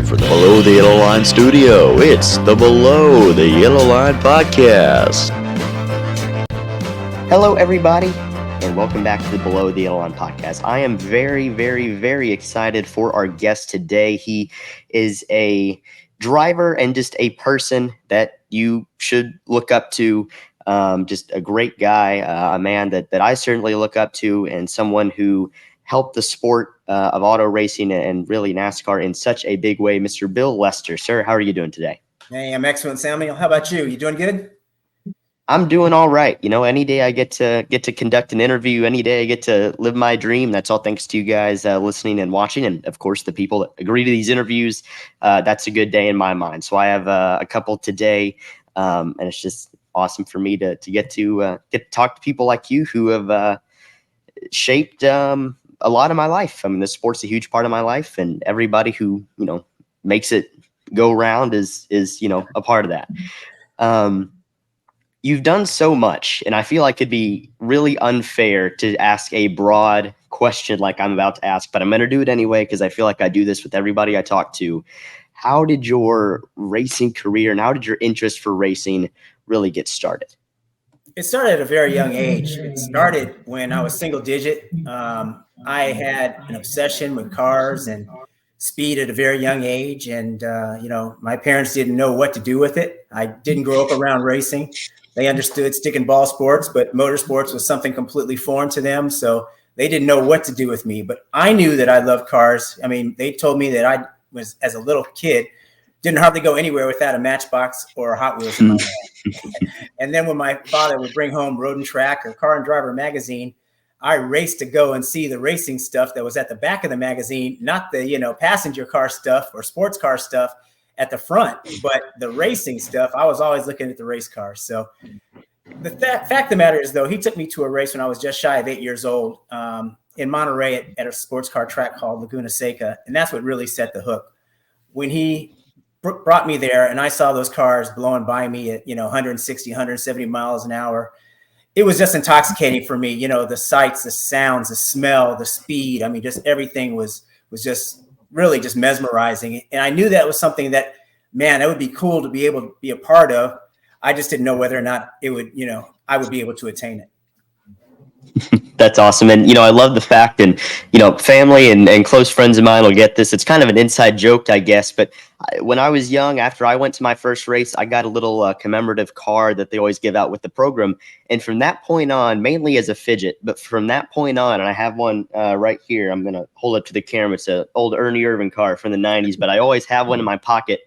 Live from the Below the Yellow Line studio, it's the Below the Yellow Line podcast. Hello, everybody, and welcome back to the Below the Yellow Line podcast. I am very, very, very excited for our guest today. He is a driver and just a person that you should look up to. Just a great guy, a man that I certainly look up to, and someone who helped the sport of auto racing and really NASCAR in such a big way. Mr. Bill Lester, sir, how are you doing today? Hey, I'm excellent, Samuel. How about you? You doing good? I'm doing all right. You know, any day I get to conduct an interview, any day I get to live my dream. That's all thanks to you guys listening and watching, and of course the people that agree to these interviews. That's a good day in my mind. So I have a couple today, and it's just awesome for me to get to talk to people like you who have shaped a lot of my life. I mean, the sport's a huge part of my life, and everybody who makes it go round is a part of that. You've done so much, and I feel like it'd be really unfair to ask a broad question like I'm about to ask, but I'm going to do it anyway because I feel like I do this with everybody I talk to. How did your racing career and how did your interest for racing really get started? It started at a very young age. It started when I was single digit. I had an obsession with cars and speed at a very young age. And, my parents didn't know what to do with it. I didn't grow up around racing. They understood stick and ball sports, but motorsports was something completely foreign to them. So they didn't know what to do with me. But I knew that I loved cars. I mean, they told me that I was, as a little kid, didn't hardly go anywhere without a Matchbox or a Hot Wheels in my hand. And then when my father would bring home Road and Track or Car and Driver magazine, I raced to go and see the racing stuff that was at the back of the magazine, not the, passenger car stuff or sports car stuff at the front, but the racing stuff. I was always looking at the race cars. So the fact of the matter is, though, he took me to a race when I was just shy of 8 years old in Monterey at a sports car track called Laguna Seca. And that's what really set the hook. When he brought me there and I saw those cars blowing by me at, 160, 170 miles an hour. It was just intoxicating for me. The sights, the sounds, the smell, the speed. I mean, just everything was just really just mesmerizing. And I knew that was something that, man, that would be cool to be able to be a part of. I just didn't know whether or not it would, I would be able to attain it. That's awesome. And, I love the fact, and, family and close friends of mine will get this. It's kind of an inside joke, I guess. But when I was young, after I went to my first race, I got a little commemorative card that they always give out with the program. And from that point on, mainly as a fidget, but from that point on, and I have one right here, I'm going to hold it to the camera. It's an old Ernie Irvin car from the 90s, but I always have one in my pocket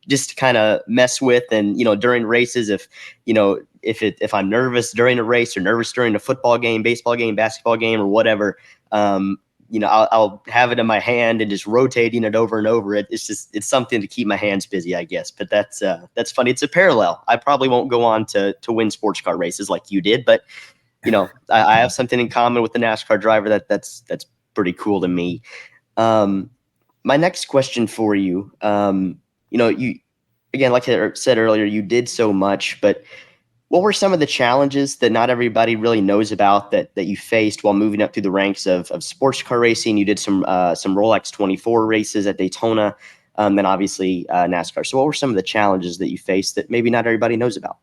just to kind of mess with. And, during races, if I'm nervous during a race or nervous during a football game, baseball game, basketball game, or whatever, I'll have it in my hand and just rotating it over and over. It's something to keep my hands busy, I guess. But that's funny. It's a parallel. I probably won't go on to win sports car races like you did, but I have something in common with the NASCAR driver that's pretty cool to me. My next question for you, you again, like I said earlier, you did so much, but what were some of the challenges that not everybody really knows about that you faced while moving up through the ranks of sports car racing? You did some Rolex 24 races at Daytona, then obviously NASCAR. So what were some of the challenges that you faced that maybe not everybody knows about?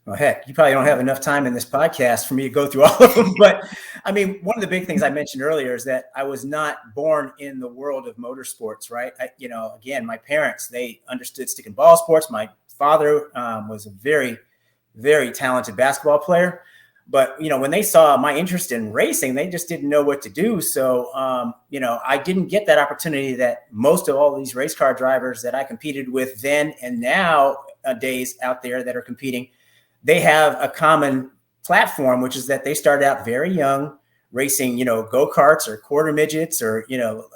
Well, heck, you probably don't have enough time in this podcast for me to go through all of them. But I mean, one of the big things I mentioned earlier is that I was not born in the world of motorsports, right? Again, my parents, they understood stick and ball sports. My father was a very, very talented basketball player. But, when they saw my interest in racing, they just didn't know what to do. So, I didn't get that opportunity that most of all these race car drivers that I competed with then and nowadays out there that are competing, they have a common platform, which is that they started out very young racing, go-karts or quarter midgets or,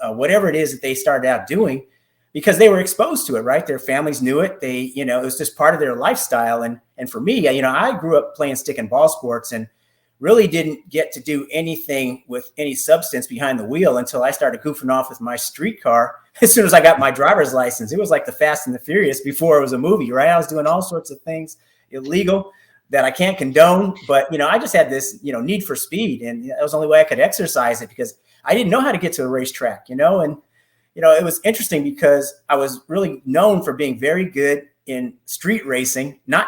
whatever it is that they started out doing because they were exposed to it, right? Their families knew it. They, it was just part of their lifestyle. And for me, I grew up playing stick and ball sports and really didn't get to do anything with any substance behind the wheel until I started goofing off with my street car. As soon as I got my driver's license, it was like the Fast and the Furious before it was a movie, right? I was doing all sorts of things illegal that I can't condone, but I just had this, need for speed, and that was the only way I could exercise it because I didn't know how to get to a racetrack, and it was interesting because I was really known for being very good in street racing, not,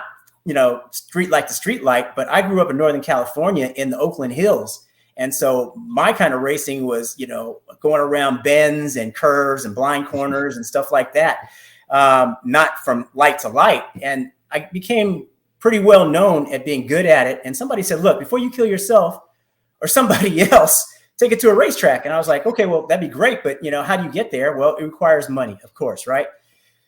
street like the street light, but I grew up in Northern California in the Oakland Hills. And so my kind of racing was, going around bends and curves and blind corners and stuff like that, not from light to light. And I became pretty well known at being good at it. And somebody said, look, before you kill yourself or somebody else, take it to a racetrack. And I was like, okay, well, that'd be great. But, how do you get there? Well, it requires money, of course, right?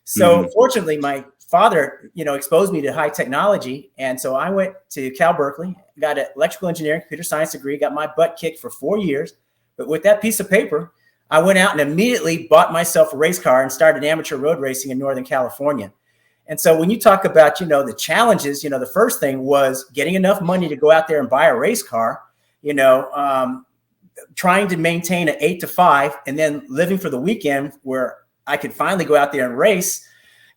So fortunately, my father, exposed me to high technology. And so I went to Cal Berkeley, got an electrical engineering, computer science degree, got my butt kicked for 4 years. But with that piece of paper, I went out and immediately bought myself a race car and started amateur road racing in Northern California. And so when you talk about, the challenges, the first thing was getting enough money to go out there and buy a race car, trying to maintain an 8 to 5 and then living for the weekend where I could finally go out there and race,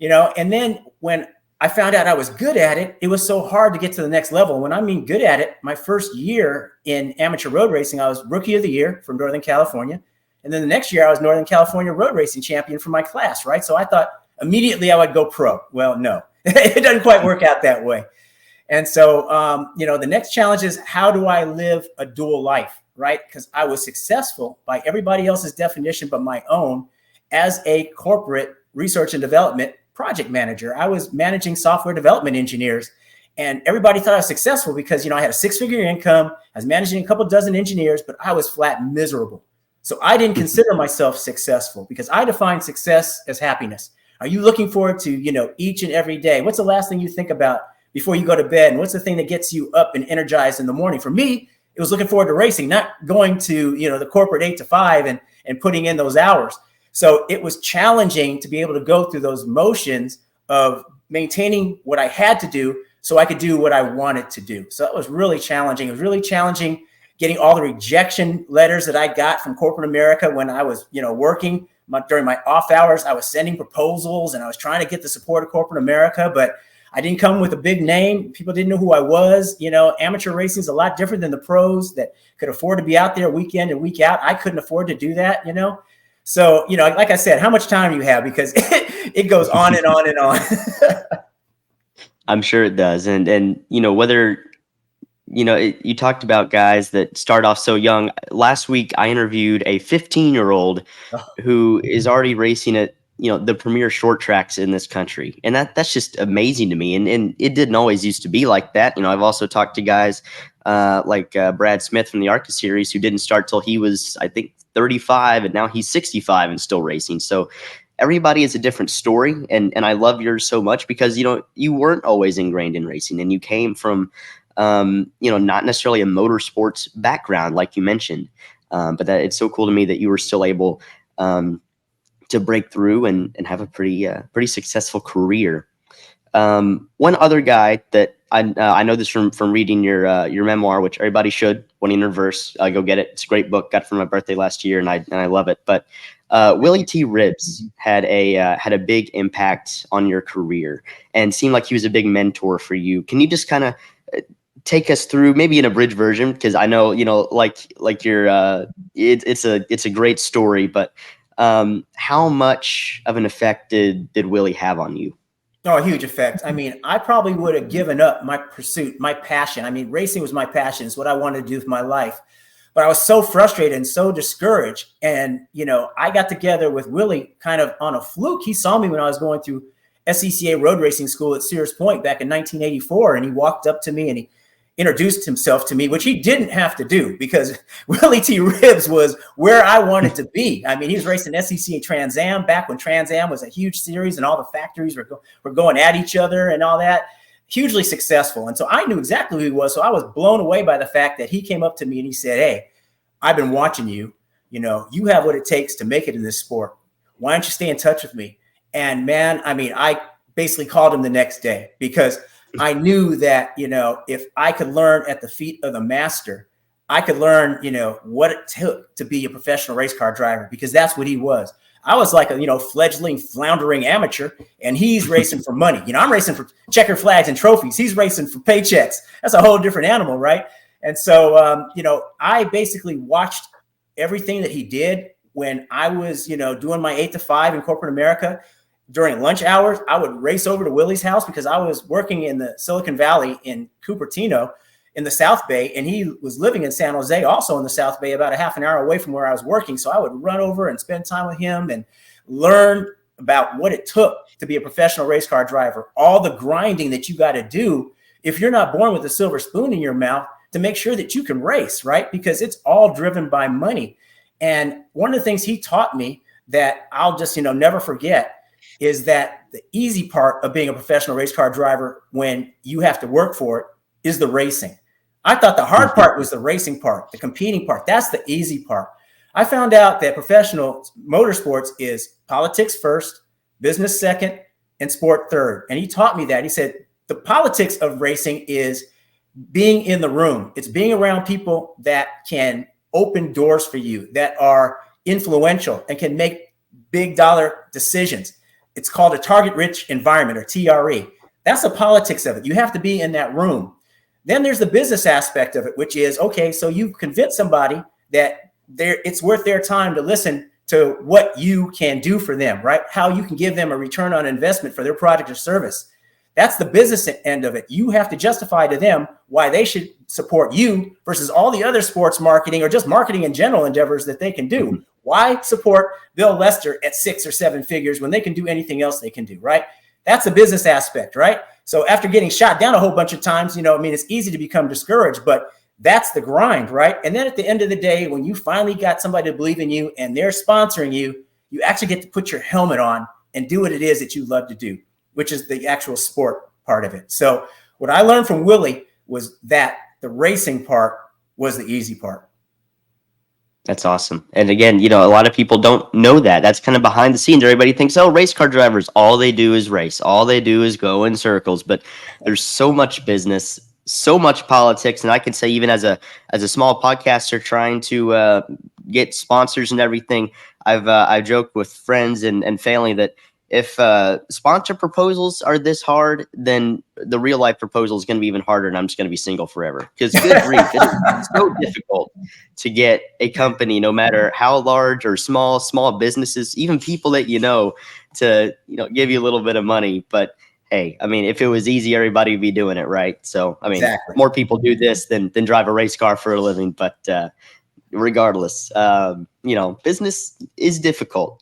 and then when I found out I was good at it, it was so hard to get to the next level. When I mean good at it, my first year in amateur road racing, I was rookie of the year from Northern California. And then the next year I was Northern California road racing champion for my class. Right. So I thought immediately I would go pro. Well, no, it doesn't quite work out that way. And so, the next challenge is how do I live a dual life? Right. Because I was successful by everybody else's definition, but my own as a corporate research and development project manager. I was managing software development engineers and everybody thought I was successful because, I had a 6-figure income. I was managing a couple dozen engineers, but I was flat miserable. So I didn't consider myself successful because I define success as happiness. Are you looking forward to, each and every day? What's the last thing you think about before you go to bed? And what's the thing that gets you up and energized in the morning? For me, it was looking forward to racing, not going to, the corporate 8 to 5 and putting in those hours. So it was challenging to be able to go through those motions of maintaining what I had to do so I could do what I wanted to do. So that was really challenging. It was really challenging getting all the rejection letters that I got from corporate America when I was, working during my off hours. I was sending proposals and I was trying to get the support of corporate America, but I didn't come with a big name. People didn't know who I was. Amateur racing is a lot different than the pros that could afford to be out there week in and week out. I couldn't afford to do that, So, like I said, how much time do you have? Because it goes on and on and on. I'm sure it does. And whether, you talked about guys that start off so young. Last week, I interviewed a 15-year-old who is already racing at, the premier short tracks in this country. And that's just amazing to me. And it didn't always used to be like that. I've also talked to guys like Brad Smith from the ARCA series who didn't start till he was, I think, 35, and now he's 65 and still racing. So everybody is a different story. And I love yours so much because, you weren't always ingrained in racing and you came from, not necessarily a motorsports background, like you mentioned. But that it's so cool to me that you were still able to break through and have a pretty successful career. One other guy that I know this from reading your memoir, which everybody should. Winning in Reverse, go get it. It's a great book. Got it for my birthday last year, and I love it. But Willie T. Ribbs had a big impact on your career and seemed like he was a big mentor for you. Can you just kind of take us through, maybe in a bridge version, because I know like your it's a great story, but how much of an effect did Willie have on you? Oh, a huge effect. I mean, I probably would have given up my pursuit, my passion. I mean, racing was my passion. It's what I wanted to do with my life. But I was so frustrated and so discouraged. And, I got together with Willie kind of on a fluke. He saw me when I was going through SCCA road racing school at Sears Point back in 1984. And he walked up to me and he introduced himself to me, which he didn't have to do because Willie T. Ribbs was where I wanted to be. I mean, he was racing SCCA Trans Am back when Trans Am was a huge series and all the factories were going at each other and all that. Hugely successful. And so I knew exactly who he was. So I was blown away by the fact that he came up to me and he said, "Hey, I've been watching you. You have what it takes to make it in this sport. Why don't you stay in touch with me?" And man, I mean, I basically called him the next day because I knew that, if I could learn at the feet of the master, I could learn, what it took to be a professional race car driver, because that's what he was. I was like a, fledgling, floundering amateur, and he's racing for money. I'm racing for checker flags and trophies. He's racing for paychecks. That's a whole different animal, right? And so, I basically watched everything that he did, when I was, doing my 8 to 5 in corporate America, during lunch hours, I would race over to Willie's house because I was working in the Silicon Valley in Cupertino in the South Bay. And he was living in San Jose, also in the South Bay, about a half an hour away from where I was working. So I would run over and spend time with him and learn about what it took to be a professional race car driver, all the grinding that you got to do if you're not born with a silver spoon in your mouth to make sure that you can race, right? Because it's all driven by money. And one of the things he taught me that I'll just, never forget is that the easy part of being a professional race car driver when you have to work for it is the racing. I thought the hard part was the racing part, the competing part. That's the easy part. I found out that professional motorsports is politics first, business second, and sport third. And he taught me that. He said, the politics of racing is being in the room. It's being around people that can open doors for you, that are influential and can make big dollar decisions. It's called a target-rich environment, or TRE. That's the politics of it. You have to be in that room. Then there's the business aspect of it, which is, okay, so you convince somebody that it's worth their time to listen to what you can do for them, right? How you can give them a return on investment for their product or service. That's the business end of it. You have to justify to them why they should support you versus all the other sports marketing or just marketing in general endeavors that they can do. Why support Bill Lester at 6 or 7 figures when they can do anything else they can do, right? That's the business aspect, right? So after getting shot down a whole bunch of times, it's easy to become discouraged, but that's the grind, right? And then at the end of the day, when you finally got somebody to believe in you and they're sponsoring you, you actually get to put your helmet on and do what it is that you love to do, which is the actual sport part of it. So what I learned from Willie was that the racing part was the easy part. That's awesome. And again, a lot of people don't know that. That's kind of behind the scenes. Everybody thinks, oh, race car drivers, all they do is race. All they do is go in circles. But there's so much business, so much politics. And I can say, even as a small podcaster trying to get sponsors and everything, I've joked with friends and family that if sponsor proposals are this hard, then the real life proposal is going to be even harder, and I'm just going to be single forever. Because good grief, it's so difficult to get a company, no matter how large or small businesses, even people that to give you a little bit of money. But hey, if it was easy, everybody would be doing it, right? So exactly. More people do this than drive a race car for a living. But regardless, business is difficult.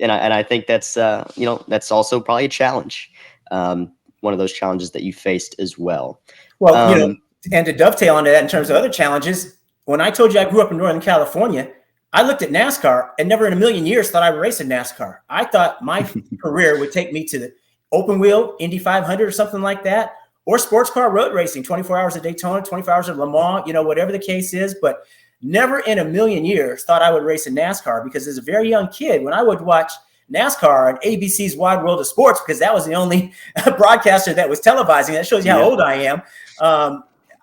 And I think that's that's also probably a challenge, one of those challenges that you faced as well. Well, and to dovetail onto that in terms of other challenges, when I told you I grew up in Northern California, I looked at NASCAR and never in a million years thought I would race in NASCAR. I thought my career would take me to the open wheel, Indy 500 or something like that, or sports car road racing, 24 hours at Daytona, 24 hours at Le Mans, whatever the case is. But never in a million years thought I would race in NASCAR, because as a very young kid, when I would watch NASCAR on ABC's Wide World of Sports, because that was the only broadcaster that was televising, that shows you how old I am.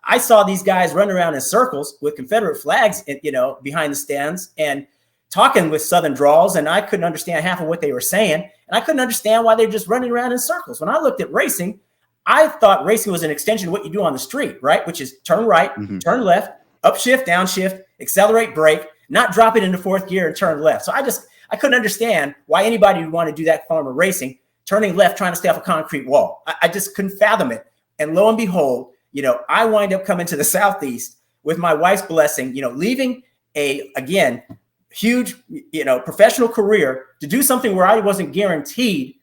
I saw these guys run around in circles with Confederate flags, behind the stands and talking with Southern drawls. And I couldn't understand half of what they were saying. And I couldn't understand why they're just running around in circles. When I looked at racing, I thought racing was an extension of what you do on the street, right? Which is turn right, turn left, upshift, downshift, accelerate, brake, not drop it into fourth gear and turn left. So I couldn't understand why anybody would want to do that form of racing, turning left, trying to stay off a concrete wall. I just couldn't fathom it. And lo and behold, I wind up coming to the Southeast with my wife's blessing, leaving a, again, huge, professional career to do something where I wasn't guaranteed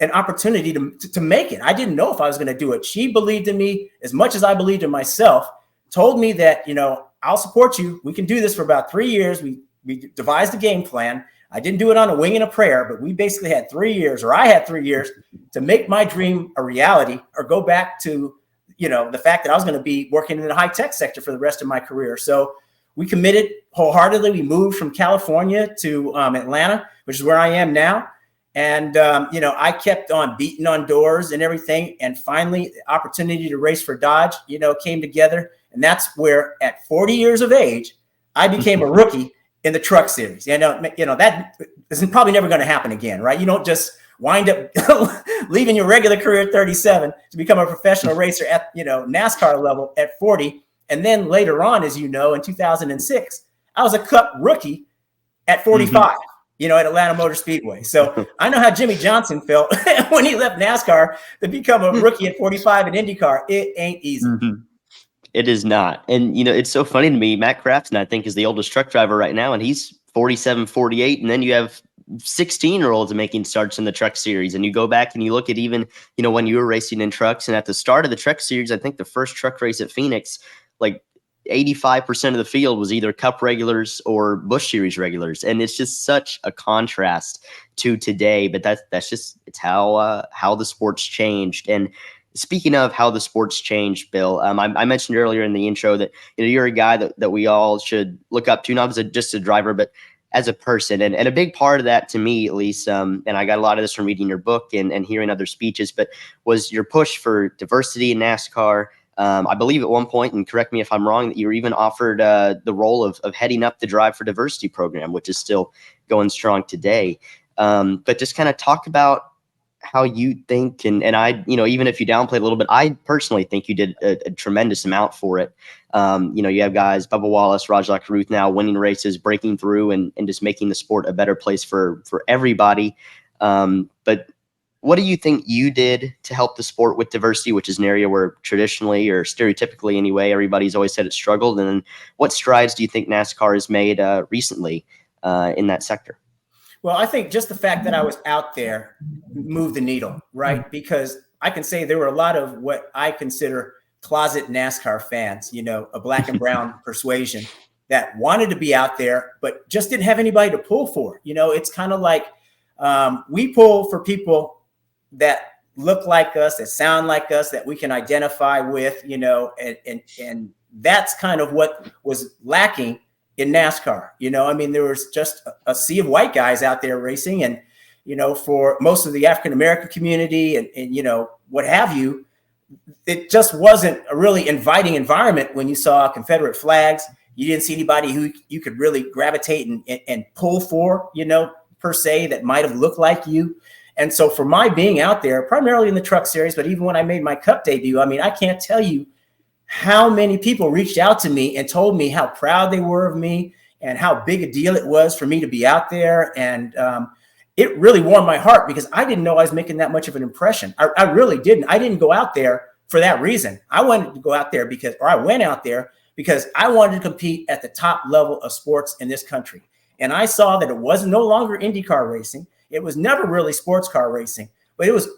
an opportunity to make it. I didn't know if I was going to do it. She believed in me as much as I believed in myself, told me that, I'll support you. We can do this for about 3 years. We devised a game plan. I didn't do it on a wing and a prayer, but we basically had 3 years, or I had 3 years to make my dream a reality, or go back to, the fact that I was going to be working in the high tech sector for the rest of my career. So we committed wholeheartedly. We moved from California to Atlanta, which is where I am now. And, I kept on beating on doors and everything. And finally, the opportunity to race for Dodge, came together. And that's where at 40 years of age, I became a rookie in the truck series. That is probably never going to happen again, right? You don't just wind up leaving your regular career at 37 to become a professional racer at, NASCAR level at 40. And then later on, as in 2006, I was a Cup rookie at 45, at Atlanta Motor Speedway. So I know how Jimmie Johnson felt when he left NASCAR to become a rookie at 45 in IndyCar. It ain't easy. It is not. And, it's so funny to me. Matt Craftsman, I think, is the oldest truck driver right now, and he's 47, 48. And then you have 16-year-olds making starts in the truck series. And you go back and you look at even, when you were racing in trucks, and at the start of the truck series, I think the first truck race at Phoenix, like 85% of the field was either Cup regulars or Busch Series regulars. And it's just such a contrast to today. But that's just, it's how the sport's changed. And speaking of how the sport's changed, Bill, I mentioned earlier in the intro that you're a guy that we all should look up to, not as just a driver, but as a person. And a big part of that, to me at least, and I got a lot of this from reading your book and hearing other speeches, but was your push for diversity in NASCAR. I believe at one point, and correct me if I'm wrong, that you were even offered the role of heading up the Drive for Diversity program, which is still going strong today. But just kind of talk about how you think, and I, even if you downplay a little bit, I personally think you did a tremendous amount for it. You have guys, Bubba Wallace, Raj Lakaruth now winning races, breaking through and just making the sport a better place for everybody. But what do you think you did to help the sport with diversity, which is an area where traditionally or stereotypically anyway, everybody's always said it struggled? And then what strides do you think NASCAR has made recently in that sector? Well, I think just the fact that I was out there moved the needle, right? Because I can say there were a lot of what I consider closet NASCAR fans, a black and brown persuasion that wanted to be out there, but just didn't have anybody to pull for. It's kind of like we pull for people that look like us, that sound like us, that we can identify with, and that's kind of what was lacking in NASCAR. There was just a sea of white guys out there racing, and, for most of the African-American community and what have you, it just wasn't a really inviting environment when you saw Confederate flags. You didn't see anybody who you could really gravitate and pull for, per se, that might have looked like you. And so for my being out there, primarily in the truck series, but even when I made my Cup debut, I can't tell you how many people reached out to me and told me how proud they were of me and how big a deal it was for me to be out there. And it really warmed my heart because I didn't know I was making that much of an impression. I really didn't. I didn't go out there for that reason. I wanted to go out there I went out there because I wanted to compete at the top level of sports in this country. And I saw that it was no longer IndyCar racing. It was never really sports car racing, but it was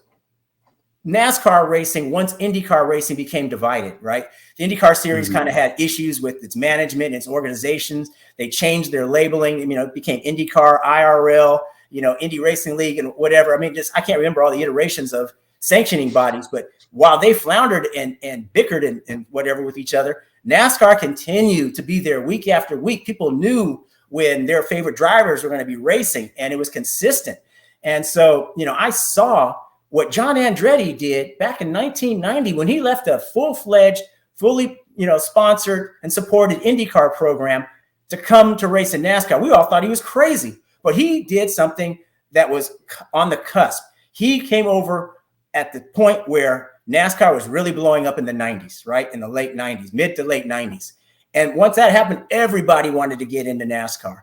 NASCAR racing once IndyCar racing became divided, right? The IndyCar series kind of had issues with its management, its organizations. They changed their labeling. It became IndyCar, IRL, Indy Racing League and whatever. I can't remember all the iterations of sanctioning bodies, but while they floundered and bickered and whatever with each other, NASCAR continued to be there week after week. People knew when their favorite drivers were going to be racing, and it was consistent. And so, I saw what John Andretti did back in 1990 when he left a full-fledged, fully, sponsored and supported IndyCar program to come to race in NASCAR. We all thought he was crazy, but he did something that was on the cusp. He came over at the point where NASCAR was really blowing up in the 90s, right? In the late 90s, mid to late 90s. And once that happened, everybody wanted to get into NASCAR.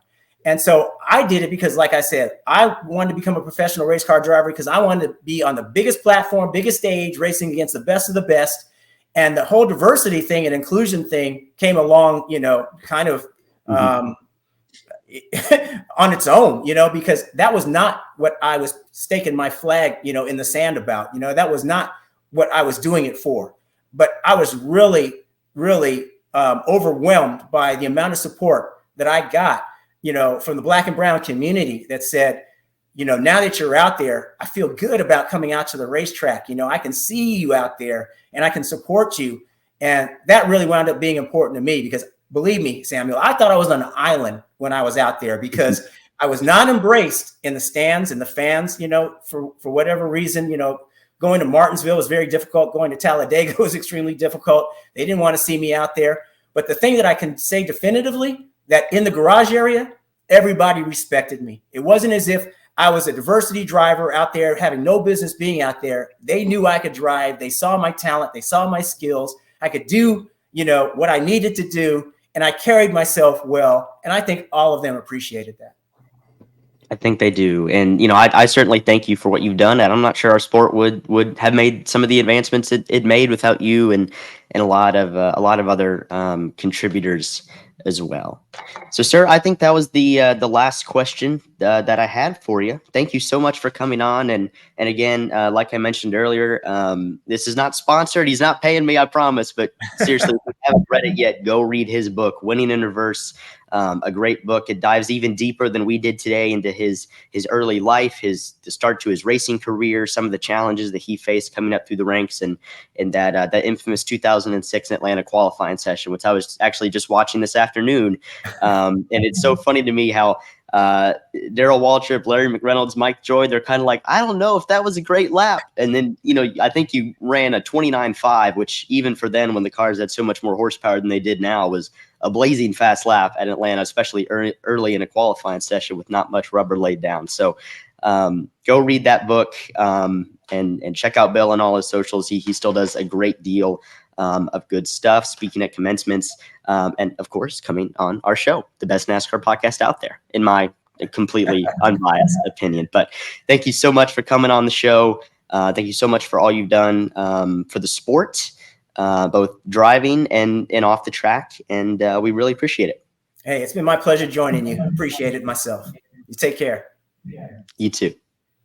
And so I did it because, like I said, I wanted to become a professional race car driver because I wanted to be on the biggest platform, biggest stage, racing against the best of the best. And the whole diversity thing and inclusion thing came along, kind of on its own, because that was not what I was staking my flag, in the sand about. That was not what I was doing it for. But I was really, really overwhelmed by the amount of support that I got, from the black and brown community that said, now that you're out there, I feel good about coming out to the racetrack. I can see you out there and I can support you. And that really wound up being important to me because, believe me, Samuel, I thought I was on an island when I was out there because I was not embraced in the stands and the fans, for whatever reason. Going to Martinsville was very difficult. Going to Talladega was extremely difficult. They didn't want to see me out there. But the thing that I can say definitively, that in the garage area, everybody respected me. It wasn't as if I was a diversity driver out there having no business being out there. They knew I could drive. They saw my talent. They saw my skills. I could do, what I needed to do. And I carried myself well. And I think all of them appreciated that. I think they do. And, I certainly thank you for what you've done. And I'm not sure our sport would have made some of the advancements it made without you and a lot of other contributors as well. So, sir, I think that was the last question that I had for you. Thank you so much for coming on. And again, like I mentioned earlier, this is not sponsored. He's not paying me, I promise. But seriously, if you haven't read it yet, go read his book, Winning in Reverse. A great book. It dives even deeper than we did today into his early life, the start to his racing career, some of the challenges that he faced coming up through the ranks, and that infamous 2006 Atlanta qualifying session, which I was actually just watching this afternoon. And it's so funny to me how Darrell Waltrip, Larry McReynolds, Mike Joy, they're kind of like, I don't know if that was a great lap. And then, I think you ran a 29.5, which even for then, when the cars had so much more horsepower than they did now, was a blazing fast lap at Atlanta, especially early in a qualifying session with not much rubber laid down. So go read that book and check out Bill on all his socials. He still does a great deal of good stuff, speaking at commencements, and of course, coming on our show, the best NASCAR podcast out there, in my completely unbiased opinion. But thank you so much for coming on the show. Thank you so much for all you've done for the sport, both driving and off the track. And we really appreciate it. Hey, it's been my pleasure joining you. Appreciate it myself. You take care. You too.